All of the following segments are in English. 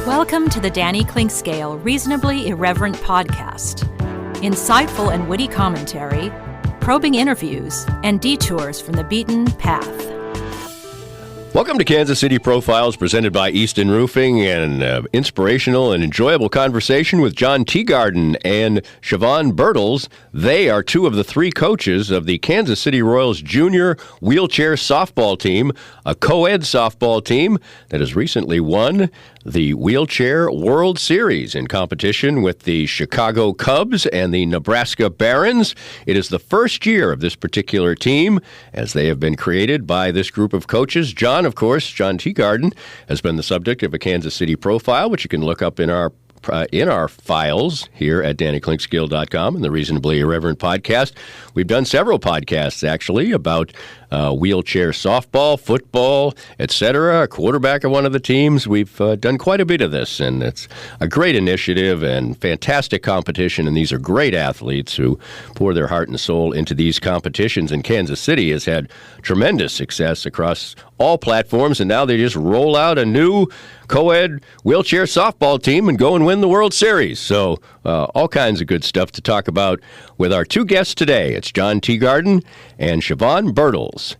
Welcome to the Danny Clinkscale Reasonably Irreverent podcast. Insightful and witty commentary, probing interviews, and detours from the beaten path. Welcome to Kansas City Profiles, presented by Easton Roofing, and inspirational and enjoyable conversation with John Teegarden and Siobhan Bertles. They are two of the three coaches of the Kansas City Royals junior wheelchair softball team, a co-ed softball team that has recently won the Wheelchair World Series in competition with the Chicago Cubs and the Nebraska Barons. It is the first year of this particular team, as they have been created by this group of coaches. John Teegarden, has been the subject of a Kansas City profile, which you can look up in our files here at DannyClinkscale.com and the Reasonably Irreverent podcast. We've done several podcasts, actually, about wheelchair softball, football, etc. A quarterback of one of the teams. We've done quite a bit of this, and it's a great initiative and fantastic competition, and these are great athletes who pour their heart and soul into these competitions, and Kansas City has had tremendous success across all platforms, and now they just roll out a new co-ed wheelchair softball team and go and win the World Series. So all kinds of good stuff to talk about with our two guests today. It's John Teegarden and Siobhan Bertles.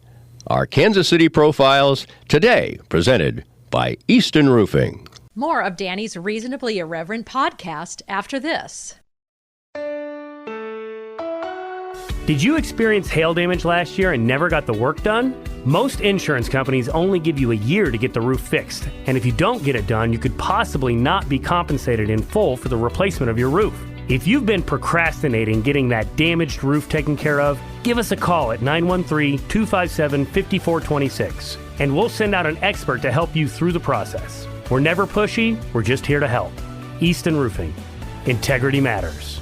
Our Kansas City Profiles today presented by Easton Roofing. More of Danny's Reasonably Irreverent podcast after this. Did you experience hail damage last year and never got the work done? Most insurance companies only give you a year to get the roof fixed, and if you don't get it done, you could possibly not be compensated in full for the replacement of your roof. If you've been procrastinating getting that damaged roof taken care of, give us a call at 913-257-5426, and we'll send out an expert to help you through the process. We're never pushy, we're just here to help. Easton Roofing. Integrity matters.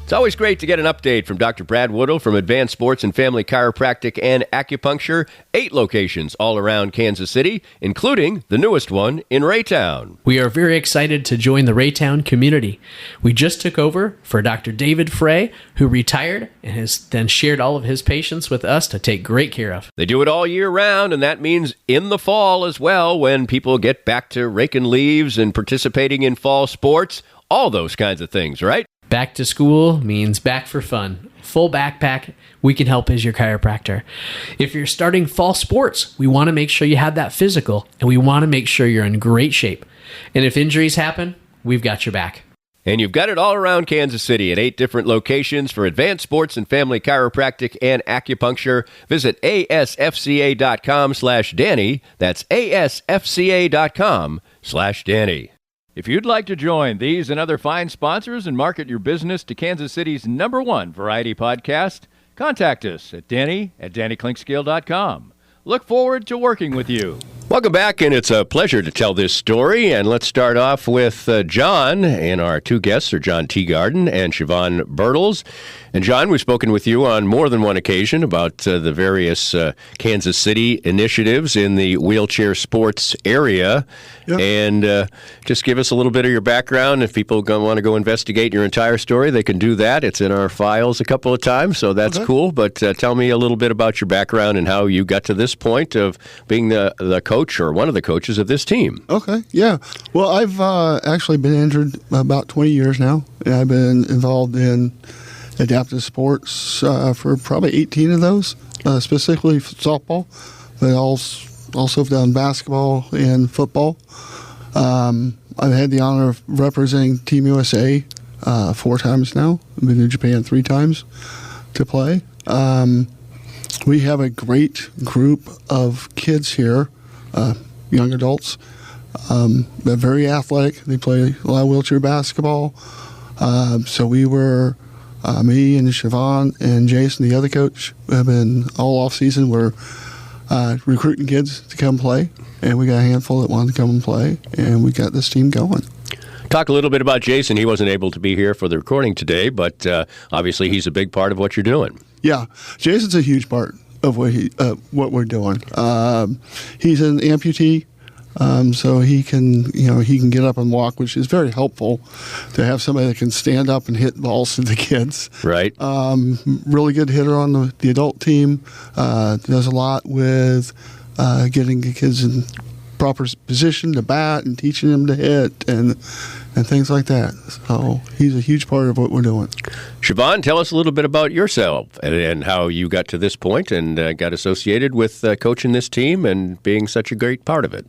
It's always great to get an update from Dr. Brad Woodall from Advanced Sports and Family Chiropractic and Acupuncture, 8 locations all around Kansas City, including the newest one in Raytown. We are very excited to join the Raytown community. We just took over for Dr. David Frey, who retired and has then shared all of his patients with us to take great care of. They do it all year round, and that means in the fall as well, when people get back to raking leaves and participating in fall sports, all those kinds of things, right? Back to school means back for fun. Full backpack, we can help as your chiropractor. If you're starting fall sports, we want to make sure you have that physical, and we want to make sure you're in great shape. And if injuries happen, we've got your back. And you've got it all around Kansas City at 8 different locations for Advanced Sports and Family Chiropractic and Acupuncture. Visit asfca.com/Danny. That's asfca.com/Danny. If you'd like to join these and other fine sponsors and market your business to Kansas City's #1 variety podcast, contact us at danny@dannyclinkscale.com. Look forward to working with you. Welcome back, and it's a pleasure to tell this story. And let's start off with John, and our two guests are John Teegarden and Siobhan Bertles. And John, we've spoken with you on more than one occasion about the various Kansas City initiatives in the wheelchair sports area. Yep. And just give us a little bit of your background. If people want to go investigate your entire story, they can do that. It's in our files a couple of times, so that's cool. But tell me a little bit about your background and how you got to this point of being the coach or one of the coaches of this team. Okay, yeah. Well, I've actually been injured about 20 years now, and I've been involved in adaptive sports for probably 18 of those, specifically softball, but also done basketball and football. I've had the honor of representing Team USA 4 times now. I've been to Japan 3 times to play. We have a great group of kids here, young adults. They're very athletic. They play a lot of wheelchair basketball. So we were, me and Siobhan and Jason, the other coach, have been all off season. We're recruiting kids to come play, and we got a handful that wanted to come and play, and we got this team going. Talk a little bit about Jason. He wasn't able to be here for the recording today, but obviously he's a big part of what you're doing. Yeah, Jason's a huge part of what we're doing. He's an amputee, so he can get up and walk, which is very helpful to have somebody that can stand up and hit balls to the kids. Right. Really good hitter on the adult team. Does a lot with getting the kids in proper position to bat and teaching them to hit and things like that. So he's a huge part of what we're doing. Siobhan, tell us a little bit about yourself and how you got to this point and got associated with coaching this team and being such a great part of it.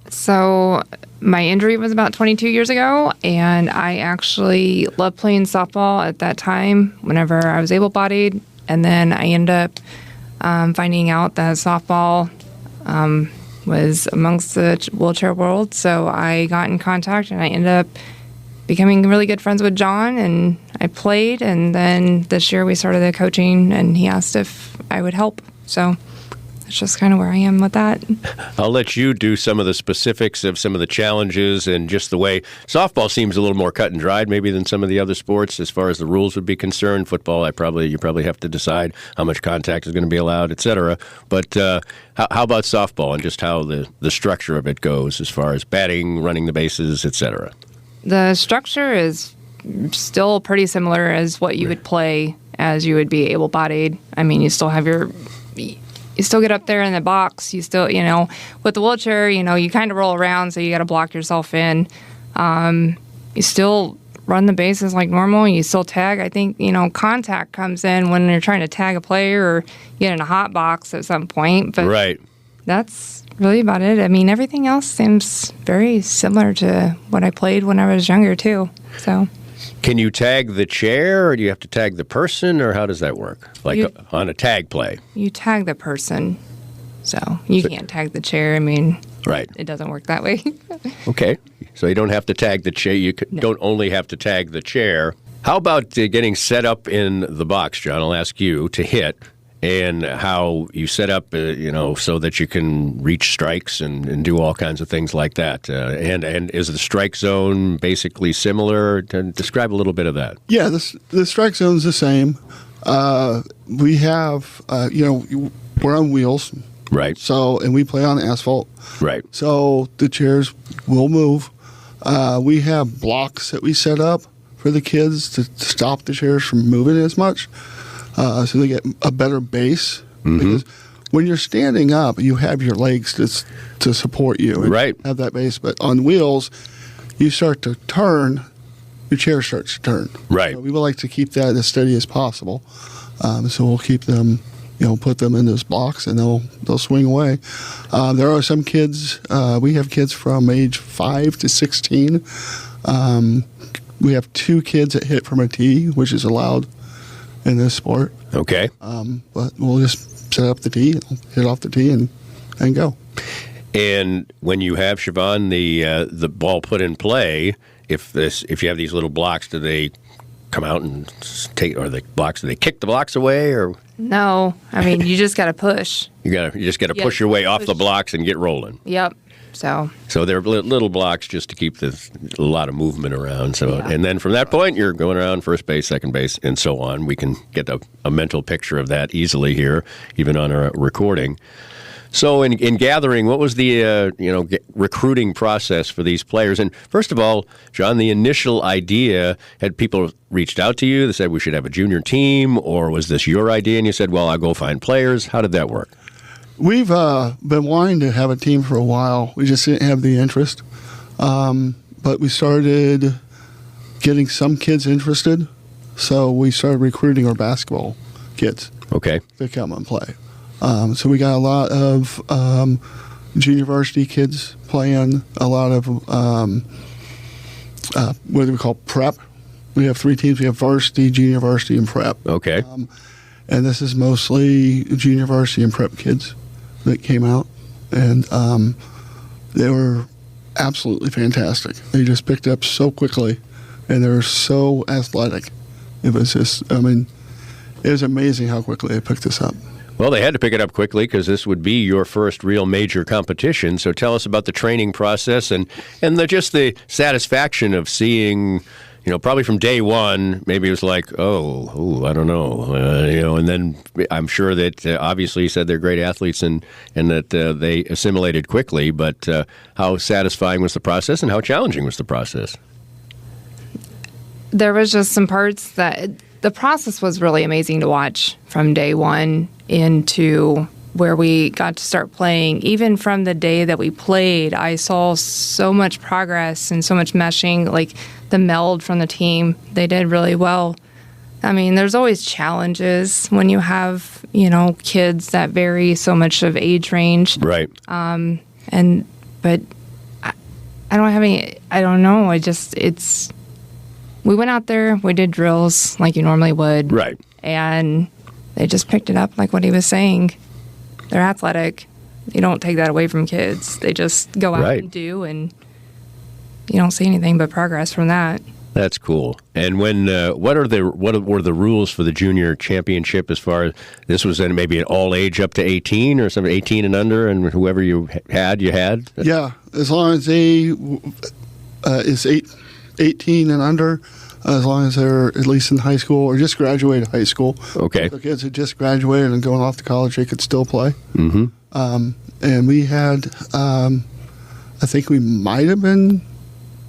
So my injury was about 22 years ago, and I actually loved playing softball at that time whenever I was able-bodied. And then I ended up finding out that softball was amongst the wheelchair world. So I got in contact, and I ended up becoming really good friends with John, and I played. And then this year we started the coaching, and he asked if I would help. So that's just kind of where I am with that. I'll let you do some of the specifics of some of the challenges and just the way softball seems a little more cut and dried maybe than some of the other sports as far as the rules would be concerned. Football, you probably have to decide how much contact is going to be allowed, etc. But how about softball and just how the structure of it goes as far as batting, running the bases, etc.? The structure is still pretty similar as what you would play as you would be able-bodied. I mean, you still have you still get up there in the box. You still, with the wheelchair, you kind of roll around, so you got to block yourself in. You still run the bases like normal. You still tag. I think, contact comes in when you're trying to tag a player or get in a hot box at some point. But right. That's really about it. I mean, everything else seems very similar to what I played when I was younger, too. So. Can you tag the chair, or do you have to tag the person, or how does that work? On a tag play? You tag the person, so you can't tag the chair. I mean, right. It doesn't work that way. Okay, so you don't have to tag the chair. You don't only have to tag the chair. How about getting set up in the box, John? I'll ask you to hit, and how you set up, so that you can reach strikes and do all kinds of things like that. And is the strike zone basically similar? Describe a little bit of that. Yeah, the strike zone is the same. We have, we're on wheels. Right. So, and we play on asphalt. Right. So the chairs will move. We have blocks that we set up for the kids to stop the chairs from moving as much. So they get a better base. Mm-hmm. Because when you're standing up, you have your legs to support you. And right. Have that base. But on wheels, you start to turn, your chair starts to turn. Right. So we would like to keep that as steady as possible. So we'll keep them, put them in those blocks, and they'll swing away. There are some kids, we have kids from age 5 to 16. We have 2 kids that hit from a tee, which is allowed in this sport. Okay. But we'll just set up the tee, hit off the tee, and go. And when you have, Siobhan, the ball put in play, if you have these little blocks, do they come out and take, or the blocks, do they kick the blocks away, or? No, I mean, you just got to push. You just got to push your way off the blocks and get rolling. Yep. So they're little blocks just to keep a lot of movement around. So And then from that point, you're going around first base, second base, and so on. We can get a mental picture of that easily here, even on a recording. So in gathering, what was the recruiting process for these players? And first of all, John, the initial idea, had people reached out to you that said we should have a junior team, or was this your idea and you said, well, I'll go find players? How did that work? We've been wanting to have a team for a while. We just didn't have the interest. But we started getting some kids interested, so we started recruiting our basketball kids. Okay. To come and play. So we got a lot of junior varsity kids playing, a lot of what do we call prep. We have 3 teams. We have varsity, junior varsity, and prep. Okay. And this is mostly junior varsity and prep kids that came out, and they were absolutely fantastic. They just picked up so quickly, and they're so athletic. It was just, it was amazing how quickly they picked this up. Well, they had to pick it up quickly because this would be your first real major competition. So tell us about the training process and just the satisfaction of seeing, probably from day one, maybe it was like, I don't know, and then I'm sure that obviously you said they're great athletes and that they assimilated quickly, but how satisfying was the process and how challenging was the process? There was just some parts that the process was really amazing to watch from day one into where we got to start playing. Even from the day that we played, I saw so much progress and so much meshing, like the meld from the team. They did really well. I mean, there's always challenges when you have, kids that vary so much of age range. Right. But I don't have any, I don't know. We went out there, we did drills like you normally would. Right. And they just picked it up like what he was saying. They're athletic. You don't take that away from kids. They just go out and do, and you don't see anything but progress from that. That's cool. And when what were the rules for the junior championship as far as this was maybe an all age up to 18 or something, 18 and under, and whoever you had? Yeah, as long as they is 18 and under, as long as they're at least in high school or just graduated high school. Okay. The kids that just graduated and going off to college, they could still play. Mm-hmm. And we had, I think we might have been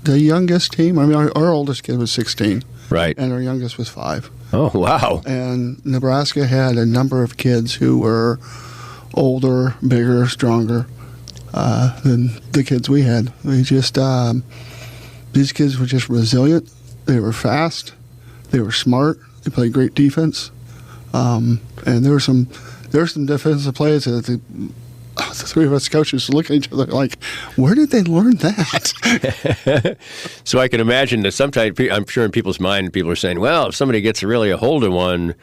the youngest team. I mean, our oldest kid was 16. Right. And our youngest was 5. Oh, wow. And Nebraska had a number of kids who were older, bigger, stronger than the kids we had. We just, these kids were just resilient. They were fast. They were smart. They played great defense. And there were some defensive plays that the three of us coaches look at each other like, where did they learn that? So I can imagine that sometimes, I'm sure in people's mind, people are saying, well, if somebody gets really a hold of one,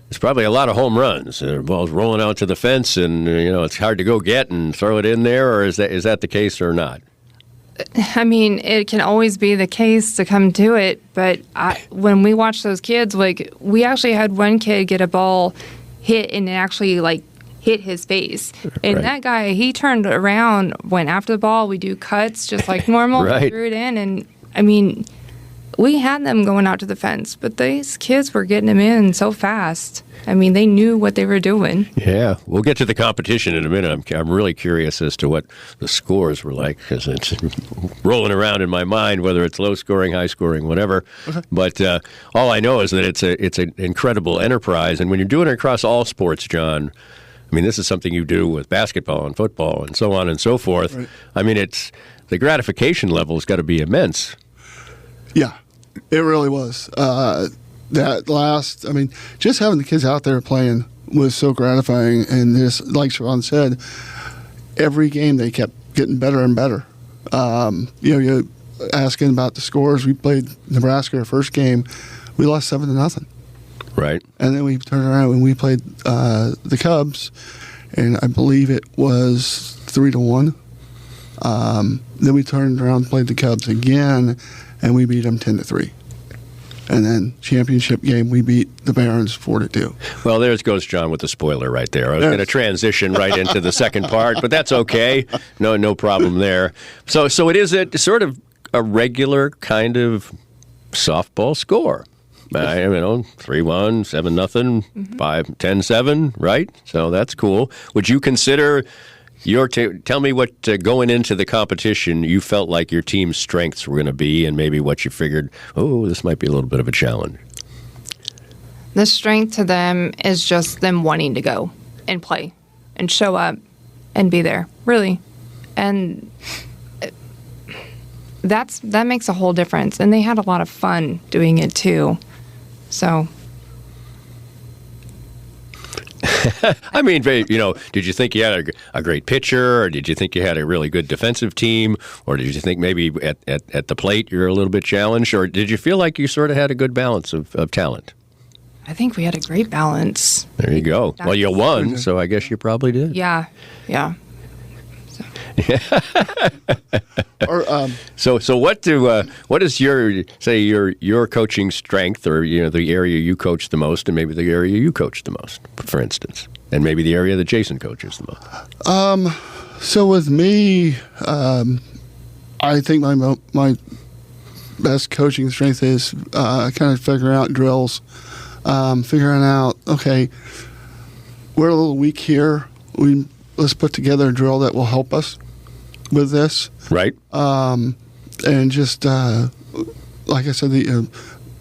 it's probably a lot of home runs. The ball's rolling out to the fence, and it's hard to go get and throw it in there. Or is that the case or not? I mean, it can always be the case to come to it, but when we watch those kids, like, we actually had one kid get a ball hit and it actually, like, hit his face. And that guy, he turned around, went after the ball. We do cuts just like normal, threw it in. And, I mean, we had them going out to the fence, but these kids were getting them in so fast. I mean, they knew what they were doing. Yeah. We'll get to the competition in a minute. I'm really curious as to what the scores were like, because it's rolling around in my mind, whether it's low scoring, high scoring, whatever. But all I know is that it's an incredible enterprise. And when you're doing it across all sports, John, I mean, this is something you do with basketball and football and so on and so forth. Right. I mean, the gratification level has got to be immense. Yeah, it really was. Just having the kids out there playing was so gratifying. And just like Siobhan said, every game they kept getting better and better. You're asking about the scores. We played Nebraska our first game. We lost 7-0. Right. And then we turned around and we played the Cubs, and I believe it was 3-1. Then we turned around and played the Cubs again, and we beat them 10-3. And then championship game, we beat the Barons 4-2. Well, there goes John with the spoiler right there. I was going to transition right into the second part, but that's okay. No problem there. So it is sort of a regular kind of softball score. 3-1, 7-0, 5-10-7, right? So that's cool. Would you consider tell me what going into the competition you felt like your team's strengths were going to be, and maybe what you figured, this might be a little bit of a challenge. The strength to them is just them wanting to go and play and show up and be there, really. And that makes a whole difference. And they had a lot of fun doing it too. So, I mean, did you think you had a great pitcher, or did you think you had a really good defensive team, or did you think maybe at the plate you're a little bit challenged, or did you feel like you sort of had a good balance of talent? I think we had a great balance. There you go. Well, you won, so I guess you probably did. Yeah. So what is your coaching strength, or the area you coach the most, and maybe the area you coach the most, for instance, and maybe the area that Jason coaches the most? So with me, I think my best coaching strength is kind of figuring out drills, figuring out, okay, we're a little weak here. Let's put together a drill that will help us with this. Right. And just, like I said, the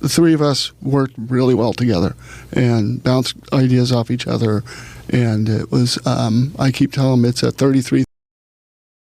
three of us worked really well together and bounced ideas off each other And it was, I keep telling them it's a 33